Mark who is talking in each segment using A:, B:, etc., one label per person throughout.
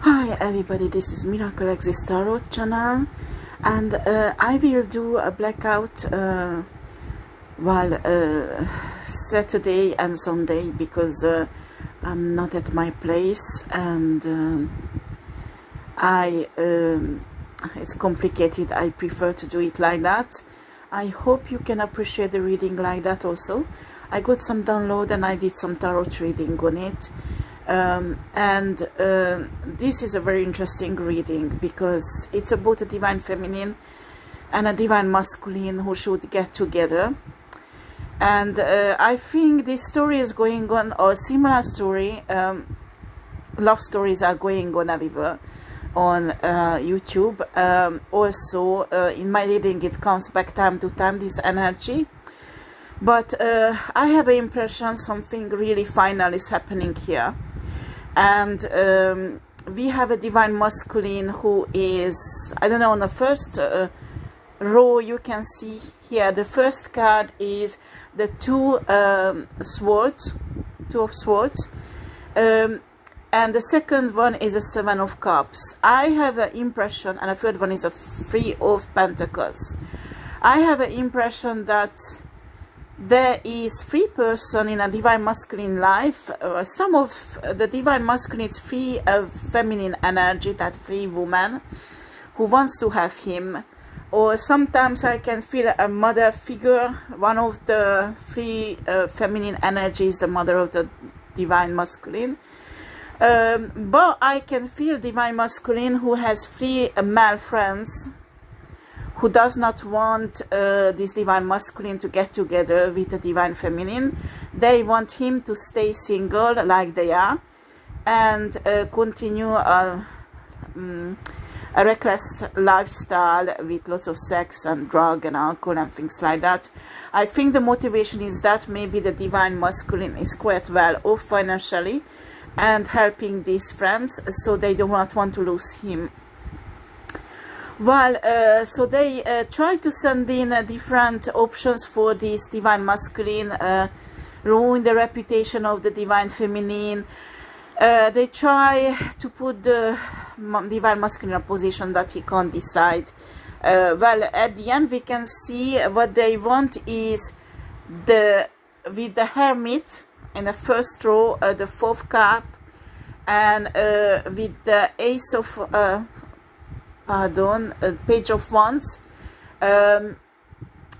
A: Hi everybody, this is miraclexistetarot channel, and I will do a blackout Saturday and Sunday because I'm not at my place, and it's complicated. I prefer to do it like that. I hope you can appreciate the reading like that also. I got some download and I did some tarot reading on it. This is a very interesting reading because it's about a divine feminine and a divine masculine who should get together. And I think this story is going on, or similar story, love stories are going on everywhere on YouTube. Also, in my reading, it comes back time to time, this energy. But I have an impression something really final is happening here. And we have a divine masculine who is, I don't know, on the first row you can see here, the first card is the two of swords, and the second one is a 7 of cups. I have an impression, and the third one is a 3 of pentacles. I have an impression that there is 3 person in a divine masculine life. Some of the divine masculine is 3 feminine energy, that 3 woman who wants to have him. Or sometimes I can feel a mother figure. One of the 3 feminine energies, the mother of the divine masculine. But I can feel divine masculine who has 3 male friends who does not want this divine masculine to get together with the divine feminine. They want him to stay single like they are and continue a reckless lifestyle with lots of sex and drug and alcohol and things like that. I think the motivation is that maybe the divine masculine is quite well off financially and helping these friends, so they do not want to lose him. Well, so they try to send in different options for this divine masculine, ruin the reputation of the divine feminine. They try to put the divine masculine in a position that he can't decide. Well, at the end we can see what they want is with the Hermit in the first row, the 4th card, and with the Ace of Page of Wands.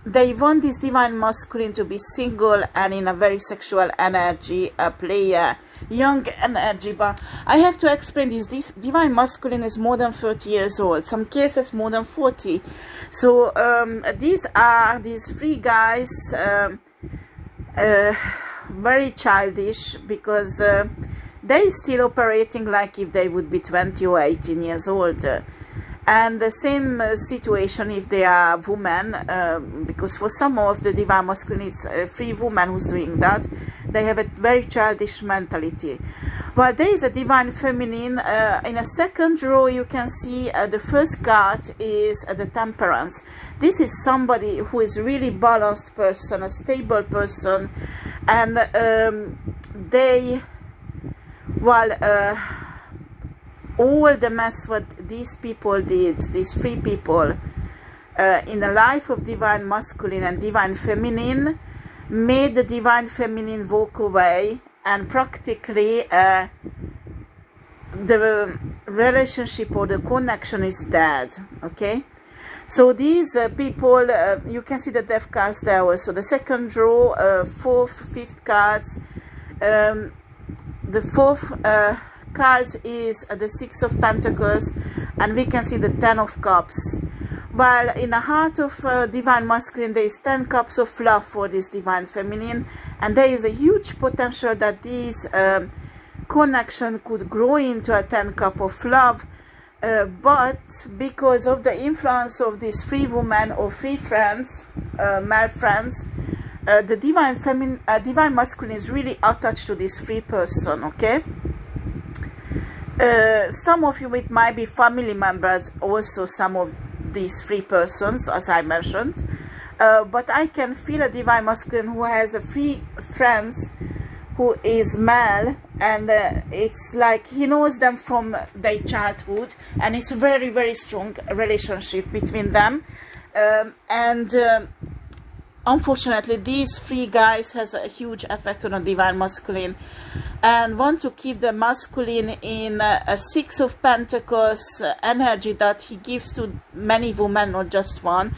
A: They want this divine masculine to be single and in a very sexual energy, a player, young energy. But I have to explain this divine masculine is more than 30 years old, some cases more than 40. So these 3 guys, very childish, because they still operating like if they would be 20 or 18 years old. And the same situation if they are women, because for some of the divine masculine it's 3 women who's doing that. They have a very childish mentality. While there is a divine feminine, in a second row you can see the first card is the Temperance. This is somebody who is really balanced person, a stable person, and all the mess what these people did, these 3 people, in the life of divine masculine and divine feminine, made the divine feminine walk away, and practically the relationship or the connection is dead. Okay, so these people, you can see the death cards there also. The second row, 4th, 5th cards. The 4th cards is the 6 of Pentacles, and we can see the 10 of Cups. While in the heart of divine masculine there is 10 cups of love for this divine feminine, and there is a huge potential that this connection could grow into a 10 cup of love, but because of the influence of these 3 women or 3 friends, male friends, the divine masculine is really attached to this 3 person. Okay, some of you, it might be family members also, some of these 3 persons as I mentioned, but I can feel a divine masculine who has 3 friends who is male, and it's like he knows them from their childhood, and it's a very, very strong relationship between them. Unfortunately, these three guys has a huge effect on a divine masculine, and want to keep the masculine in a Six of Pentacles energy that he gives to many women, not just one,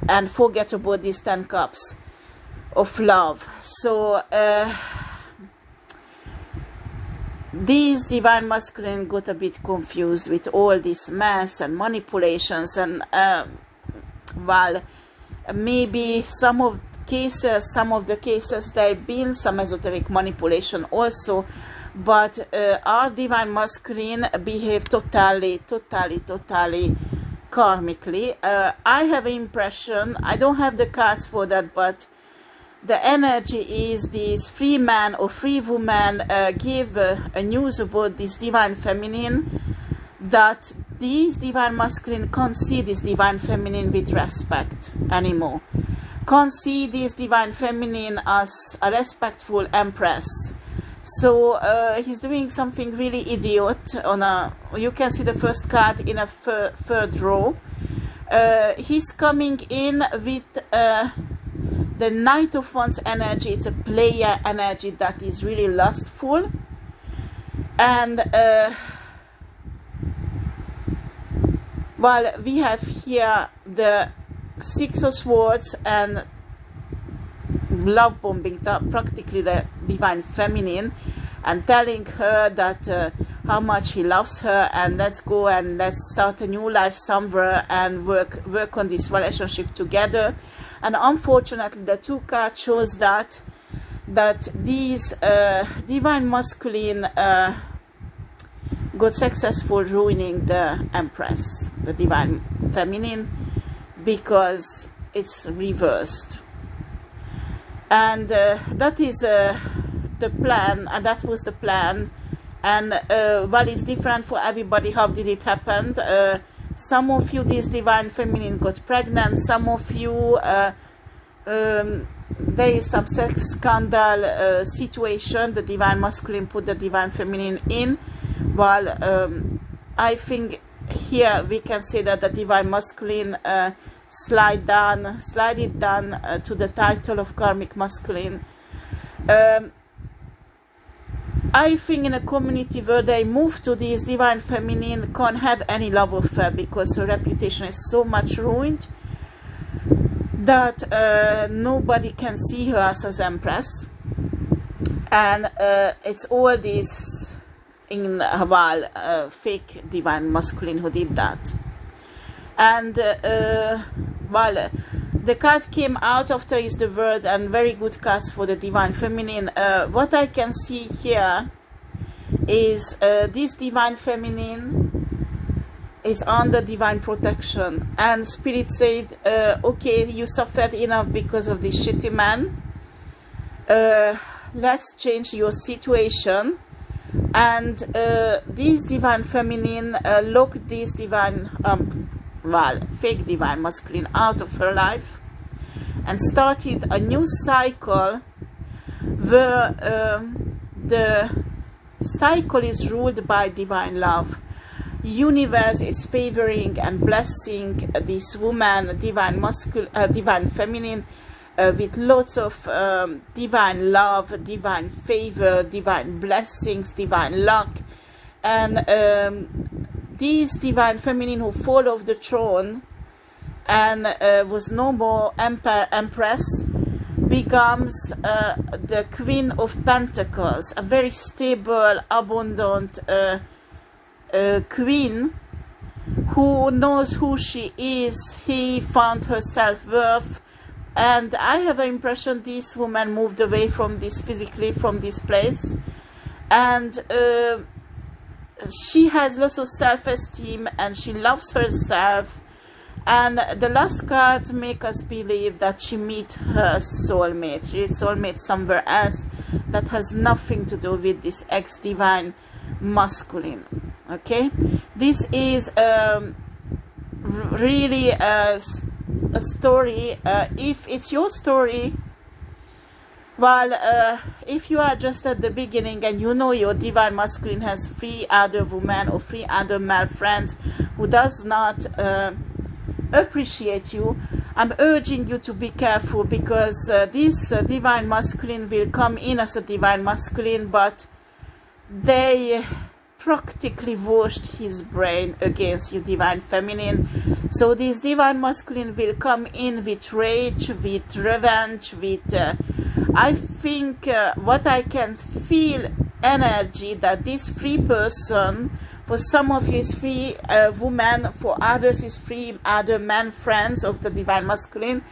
A: and forget about these 10 cups of love. So these divine masculine got a bit confused with all this mess and manipulations, and well, maybe some of the cases there have been some esoteric manipulation also, but our divine masculine behave totally karmically. I have an impression, I don't have the cards for that, but the energy is these three men or three women give a news about this divine feminine, that these divine masculine can't see this divine feminine with respect anymore, can't see this divine feminine as a respectful empress. So he's doing something really idiot on a, you can see the first card in a third row. He's coming in with the Knight of Wands energy. It's a player energy that is really lustful, and well, we have here the Six of Swords and love bombing, practically the divine feminine, and telling her that how much he loves her, and let's go and let's start a new life somewhere and work on this relationship together. And unfortunately, the two cards shows that these divine masculine got successful ruining the Empress, the divine feminine, because it's reversed. And that is the plan, and that was the plan. And well, it's different for everybody. How did it happen? Some of you, this divine feminine got pregnant. Some of you, there is some sex scandal situation. The divine masculine put the divine feminine in. Well, I think here we can say that the divine masculine slide it down to the title of karmic masculine. I think in a community where they move to this divine feminine can't have any love affair, because her reputation is so much ruined that nobody can see her as Empress, and it's all this in well, fake divine masculine who did that. And well, the card came out after is the World, and very good cards for the divine feminine. What I can see here is this divine feminine is under divine protection, and Spirit said, okay, you suffered enough because of this shitty man, let's change your situation. And this divine feminine locked this divine well, fake divine masculine out of her life, and started a new cycle where the cycle is ruled by divine love. Universe is favoring and blessing this woman, divine masculine, divine feminine, with lots of divine love, divine favor, divine blessings, divine luck. And this divine feminine who fall off the throne and was no more Empress, becomes the Queen of Pentacles, a very stable, abundant queen who knows who she is. He found her self-worth, and I have an impression this woman moved away from this physically, from this place, and she has lots of self-esteem and she loves herself. And the last cards make us believe that she meet her soulmate. She is soulmate somewhere else that has nothing to do with this ex-divine masculine. Okay, this is really a story. If it's your story, Well, if you are just at the beginning and you know your divine masculine has 3 other women or 3 other male friends who does not appreciate you, I'm urging you to be careful, because this divine masculine will come in as a divine masculine, but they practically washed his brain against your divine feminine. So this divine masculine will come in with rage, with revenge, with I think what I can feel energy that this 3 person, for some of you is 3 women, for others is 3 other men friends of the divine masculine,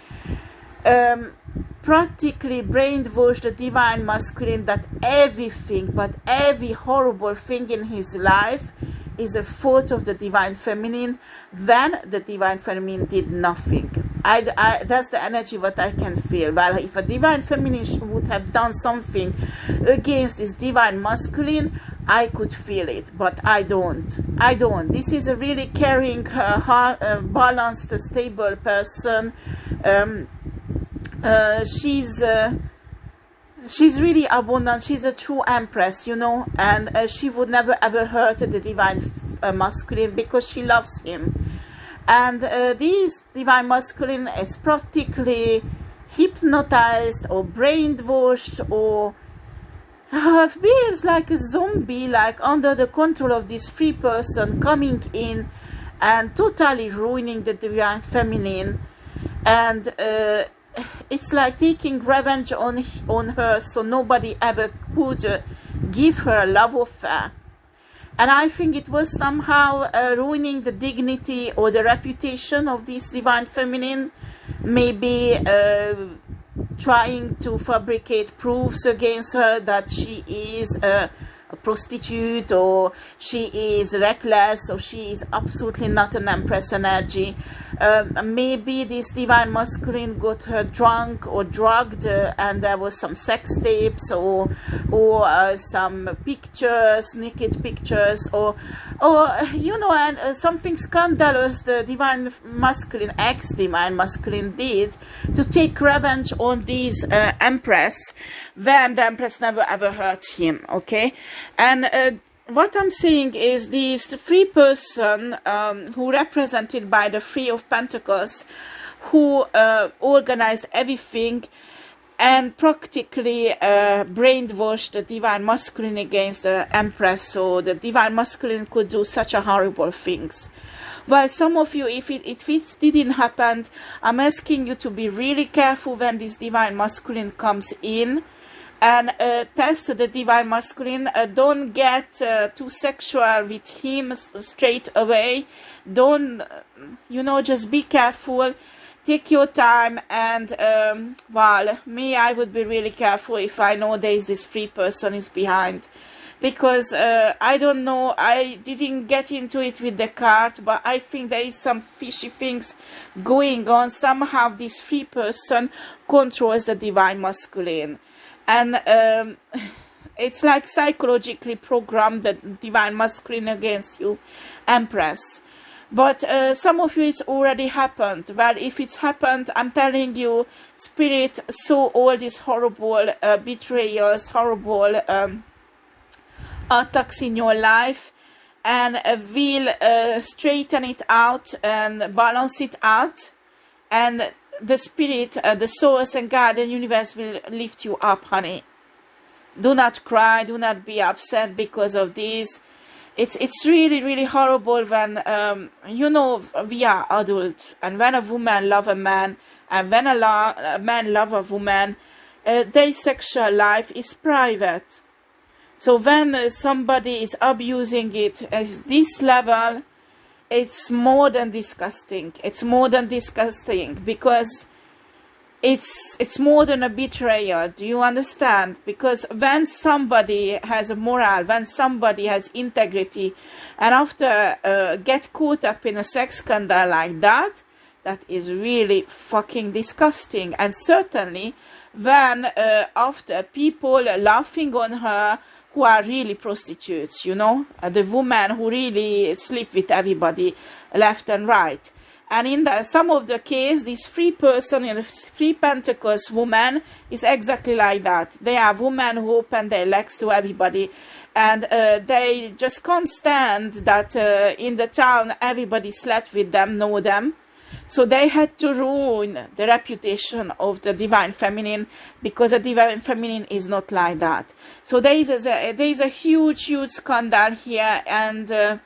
A: practically brainwashed the divine masculine that everything, but every horrible thing in his life is a fault of the divine feminine, when the divine feminine did nothing. That's the energy what I can feel. Well, if a divine feminine would have done something against this divine masculine, I could feel it, but I don't. This is a really caring, balanced, stable person. She's really abundant. She's a true empress, you know, and she would never ever hurt the divine masculine because she loves him. And this divine masculine is practically hypnotized or brainwashed, or behaves like a zombie, like under the control of this 3 person coming in and totally ruining the divine feminine. And it's like taking revenge on her, so nobody ever could give her a love affair. And I think it was somehow ruining the dignity or the reputation of this divine feminine, maybe trying to fabricate proofs against her that she is a prostitute, or she is reckless, or she is absolutely not an empress energy. Maybe this divine masculine got her drunk or drugged, and there was some sex tapes or some pictures, naked pictures, or you know, and something scandalous the divine masculine, ex-divine masculine did to take revenge on this empress, when the empress never ever hurt him. Okay, and what I'm saying is these 3 person who represented by the 3 of Pentacles, who organized everything and practically brainwashed the divine masculine against the empress, so the divine masculine could do such a horrible things. Well, some of you, if it didn't happen, I'm asking you to be really careful when this divine masculine comes in, and test the divine masculine. Don't get too sexual with him straight away. Don't, you know, just be careful. Take your time, and well, me, I would be really careful if I know there is this 3 person is behind, because I don't know, I didn't get into it with the card, but I think there is some fishy things going on. Somehow this 3 person controls the divine masculine. And it's like psychologically programmed the divine masculine against you, Empress. But some of you, it's already happened. Well, if it's happened, I'm telling you, Spirit saw all these horrible betrayals, horrible attacks in your life, and will straighten it out and balance it out. And the Spirit, the source and God and universe will lift you up, honey. Do not cry, do not be upset because of this. It's really, really horrible when, you know, we are adults, and when a woman loves a man, and when a man loves a woman, their sexual life is private. So when somebody is abusing it at this level, it's more than disgusting. It's more than disgusting, because it's more than a betrayal. Do you understand? Because when somebody has a moral, when somebody has integrity, and after get caught up in a sex scandal like that, that is really fucking disgusting. And certainly when after people laughing on her, who are really prostitutes, you know, the women who really sleep with everybody left and right. And in some of the case, this free person in the Three Pentacles woman is exactly like that. They are women who open their legs to everybody, and they just can't stand that in the town everybody slept with them, know them. So they had to ruin the reputation of the Divine Feminine, because the Divine Feminine is not like that. So there is a huge, huge scandal here, and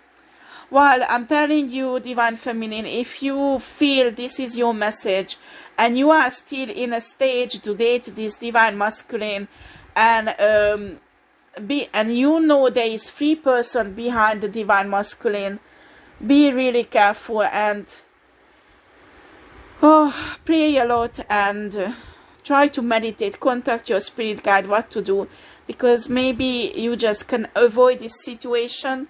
A: well, I'm telling you, Divine Feminine, if you feel this is your message and you are still in a stage to date this Divine Masculine, and you know there is free person behind the Divine Masculine, be really careful and pray a lot, and try to meditate, contact your spirit guide what to do, because maybe you just can avoid this situation.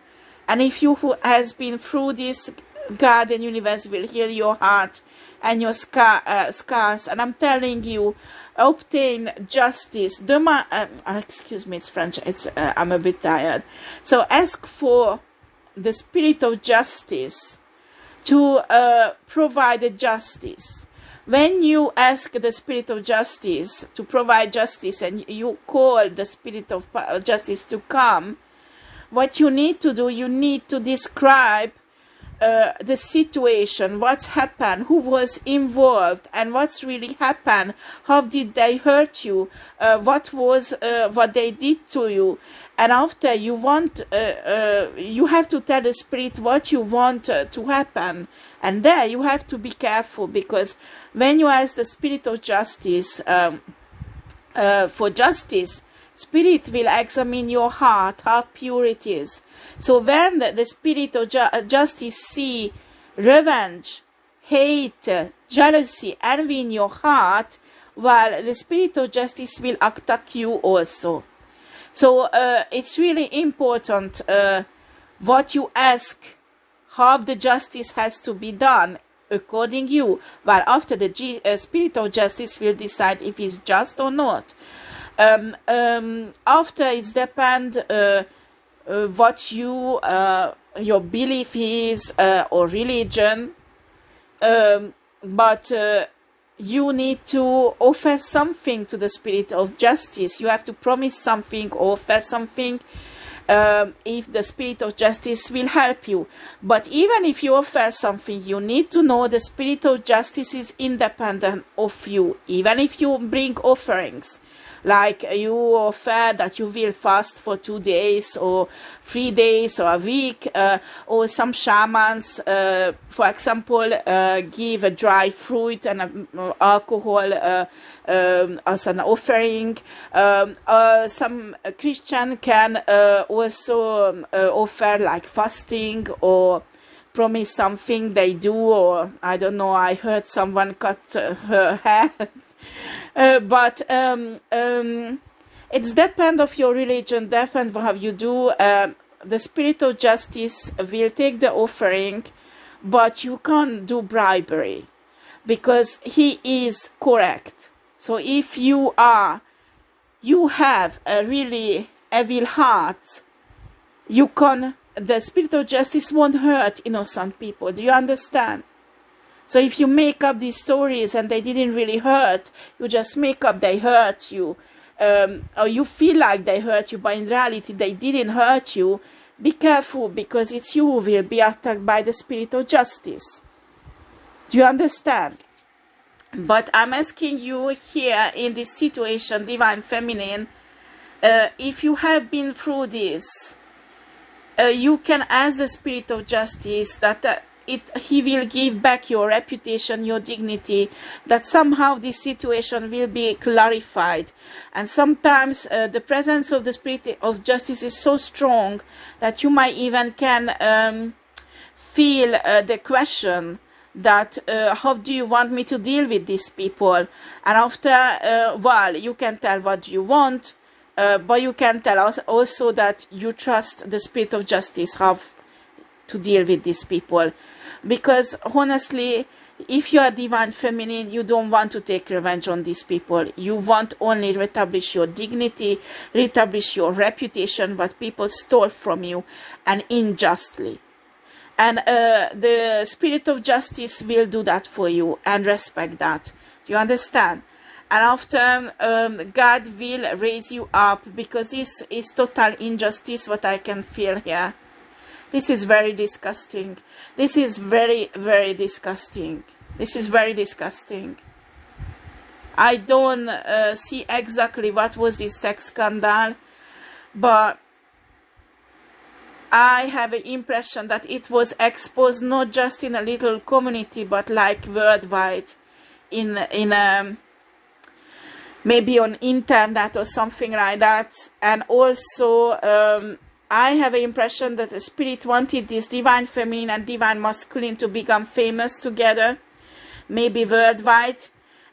A: And if you who has been through this, God and universe will heal your heart and your scars. And I'm telling you, obtain justice. Excuse me, it's French. I'm a bit tired. So ask for the spirit of justice to provide the justice. When you ask the spirit of justice to provide justice, and you call the spirit of justice to come, what you need to do, you need to describe the situation, what's happened, who was involved, and what's really happened, how did they hurt you, what they did to you. And after you you have to tell the spirit what you want to happen. And there you have to be careful, because when you ask the spirit of justice for justice, Spirit will examine your heart, how pure it is. So when the spirit of justice see revenge, hate, jealousy, envy in your heart, well, the spirit of justice will attack you also. So it's really important what you ask, how the justice has to be done according you. Well, after the spirit of justice will decide if it's just or not. After it's depend what your belief is or religion, but you need to offer something to the spirit of justice. You have to promise something, offer something, if the spirit of justice will help you. But even if you offer something, you need to know the spirit of justice is independent of you. Even if you bring offerings, like you offer that you will fast for 2 days or 3 days or a week, or some shamans, for example, give a dry fruit and alcohol as an offering. Some Christian can also offer like fasting or promise something they do, or I don't know, I heard someone cut her hair. But it's depend of your religion, depend how you do. The spirit of justice will take the offering, but you can't do bribery, because he is correct. So if you have a really evil heart, the spirit of justice won't hurt innocent people. Do you understand? So if you make up these stories and they didn't really hurt, you just make up they hurt you, or you feel like they hurt you, but in reality they didn't hurt you, be careful, because it's you who will be attacked by the spirit of justice. Do you understand? But I'm asking you here in this situation, Divine Feminine, if you have been through this, you can ask the spirit of justice that he will give back your reputation, your dignity, that somehow this situation will be clarified. And sometimes the presence of the spirit of justice is so strong that you might even can feel the question that how do you want me to deal with these people? And after, well, you can tell what you want, but you can tell us also that you trust the spirit of justice how to deal with these people. Because honestly, if you are Divine Feminine, you don't want to take revenge on these people. You want only to establish your dignity, establish your reputation, what people stole from you, and unjustly. And the spirit of justice will do that for you, and respect that. Do you understand? And after God will raise you up, because this is total injustice what I can feel here. This is very disgusting. This is very, very disgusting. This is very disgusting. I don't see exactly what was this sex scandal, but I have an impression that it was exposed not just in a little community, but like worldwide, in maybe on internet or something like that. And also I have an impression that the spirit wanted this divine feminine and divine masculine to become famous together, maybe worldwide.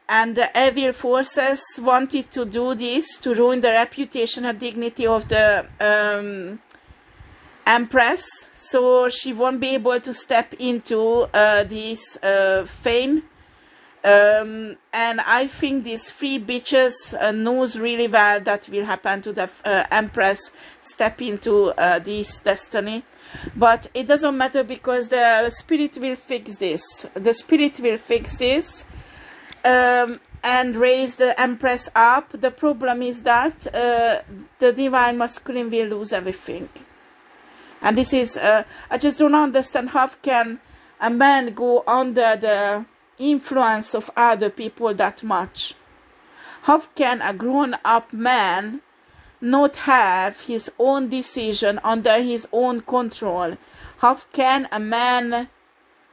A: And the evil forces wanted to do this to ruin the reputation and dignity of the Empress, so she won't be able to step into this fame. And I think these three bitches knows really well that will happen to the Empress step into this destiny. But it doesn't matter, because the spirit will fix this. The spirit will fix this. And raise the Empress up. The problem is that the divine masculine will lose everything. And this is, I just don't understand how can a man go under the influence of other people that much. How can a grown-up man not have his own decision under his own control? How can a man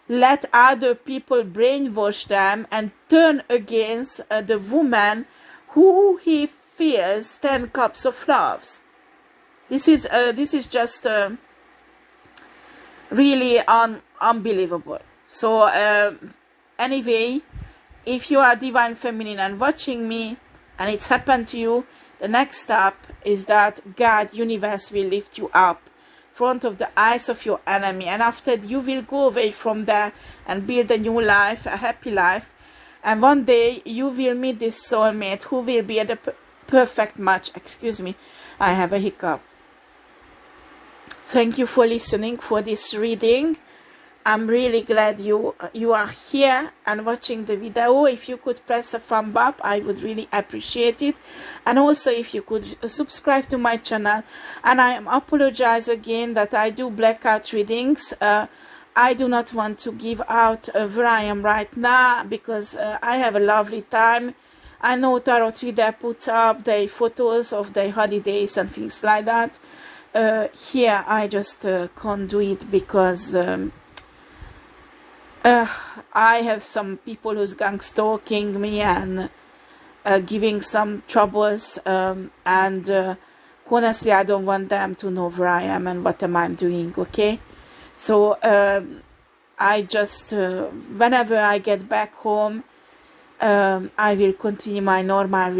A: let other people brainwash them and turn against the woman who he feels 10 cups of love? This is just really unbelievable. So anyway, if you are divine feminine and watching me and it's happened to you, the next step is that God, universe will lift you up front of the eyes of your enemy, and after you will go away from there and build a new life, a happy life, and one day you will meet this soulmate who will be the perfect match. Excuse me, I have a hiccup. Thank you for listening for this reading. I'm really glad you are here and watching the video. If you could press a thumb up, I would really appreciate it. And also if you could subscribe to my channel. And I apologize again that I do blackout readings. I do not want to give out where I am right now, because I have a lovely time. I know tarot reader puts up their photos of their holidays and things like that. Here I just can't do it, because I have some people who's gang stalking me and giving some troubles, and honestly I don't want them to know where I am and what am I doing, okay? So I just whenever I get back home, I will continue my normal